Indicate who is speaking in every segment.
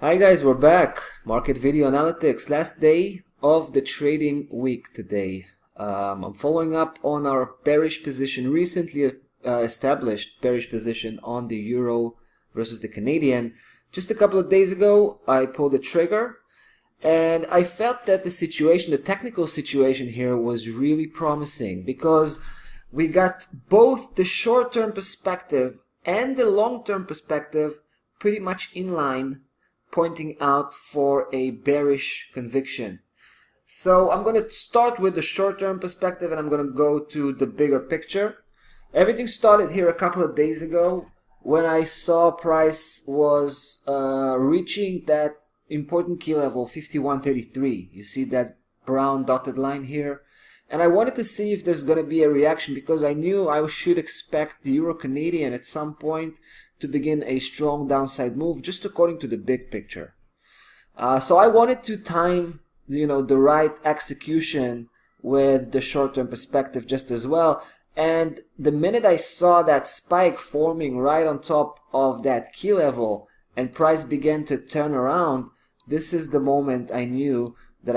Speaker 1: Hi guys, we're back. Market video analytics. Last day of the trading week today. I'm following up on our bearish position, recently established bearish position on the euro versus the Canadian. Just a couple of days ago, I pulled the trigger and I felt that the situation, the technical situation here was really promising because we got both the short-term perspective and the long-term perspective pretty much in line, pointing out for a bearish conviction. So I'm going to start with the short-term perspective and I'm going to go to the bigger picture. Everything started here a couple of days ago when I saw price was reaching that important key level 51.33. You see that brown dotted line here? And I wanted to see if there's going to be a reaction because I knew I should expect the Euro Canadian at some point to begin a strong downside move, just according to the big picture. So I wanted to time, the right execution with the short-term perspective just as well. And the minute I saw that spike forming right on top of that key level and price began to turn around, this is the moment I knew that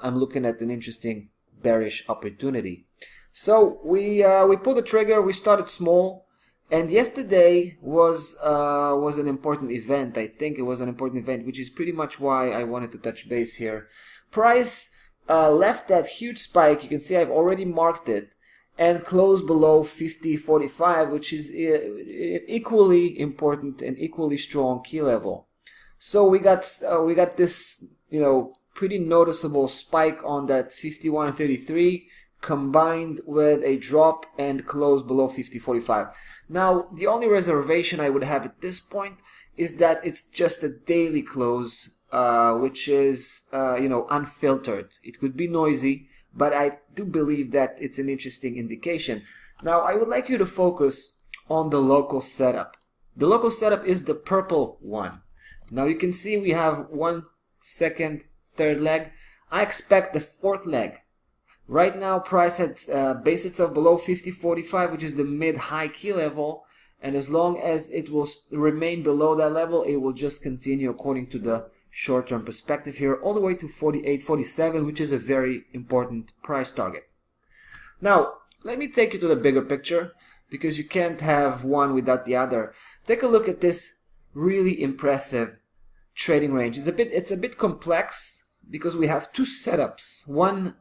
Speaker 1: I'm looking at an interesting bearish opportunity. So we pulled the trigger. We started small. And yesterday was an important event. I think it was an important event, which is pretty much why I wanted to touch base here. Price left that huge spike. You can see I've already marked it, and closed below 50.45, which is equally important and equally strong key level. So we got this pretty noticeable spike on that 51.33. combined with a drop and close below 50.45. Now, the only reservation I would have at this point is that it's just a daily close, which is, unfiltered. It could be noisy, but I do believe that it's an interesting indication. Now, I would like you to focus on the local setup. The local setup is the purple one. Now, you can see we have 1, 2nd, 3rd leg. I expect the 4th leg. Right now, price had based itself below 50.45, which is the mid-high key level, and as long as it will remain below that level, it will just continue according to the short-term perspective here, all the way to 48.47, which is a very important price target. Now, let me take you to the bigger picture, because you can't have one without the other. Take a look at this really impressive trading range. It's a bit complex because we have two setups. One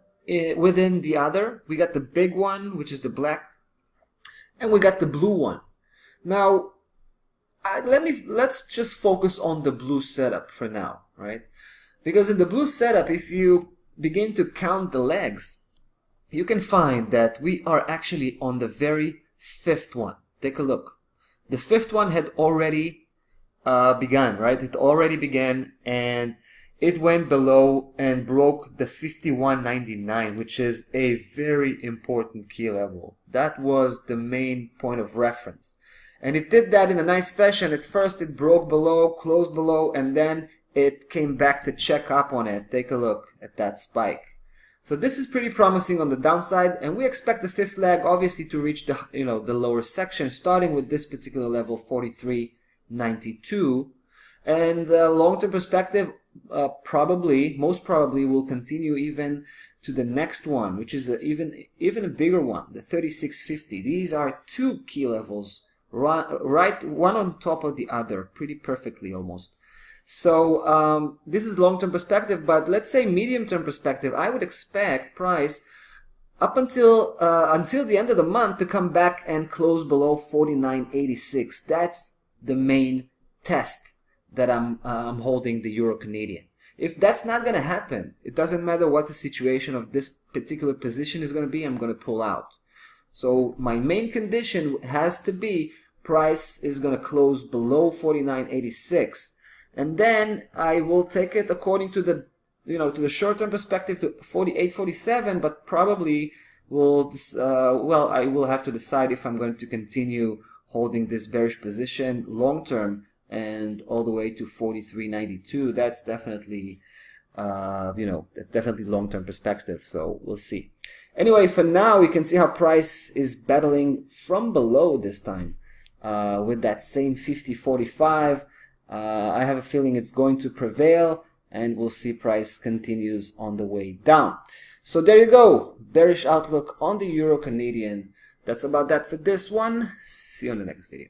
Speaker 1: within the other, we got the big one, which is the black, and we got the blue one. Now, let's just focus on the blue setup for now, right? Because in the blue setup, if you begin to count the legs, you can find that we are actually on the very 5th one. Take a look. The 5th one had already begun, right? It already began, and it went below and broke the 51.99, which is a very important key level. That was the main point of reference. And it did that in a nice fashion. At first it broke below, closed below, and then it came back to check up on it. Take a look at that spike. So this is pretty promising on the downside, and we expect the 5th leg obviously to reach the the lower section, starting with this particular level, 43.92. And the long-term perspective most probably will continue even to the next one, which is even a bigger one, the 36.50. These are two key levels, right one on top of the other, pretty perfectly almost. So this is long-term perspective, but let's say medium-term perspective. I would expect price up until the end of the month to come back and close below 49.86. That's the main test that I'm holding the Euro Canadian. If that's not going to happen, it doesn't matter what the situation of this particular position is going to be, I'm going to pull out. So my main condition has to be price is going to close below 49.86, and then I will take it according to the to the short-term perspective to 48.47, but probably will I will have to decide if I'm going to continue holding this bearish position long-term and all the way to 43.92. That's definitely that's definitely long-term perspective, so we'll see. Anyway, for now we can see how price is battling from below this time with that same 50.45 I have a feeling it's going to prevail, and we'll see price continues on the way down. So there you go, bearish outlook on the Euro Canadian. That's about that for this one. See you on the next video.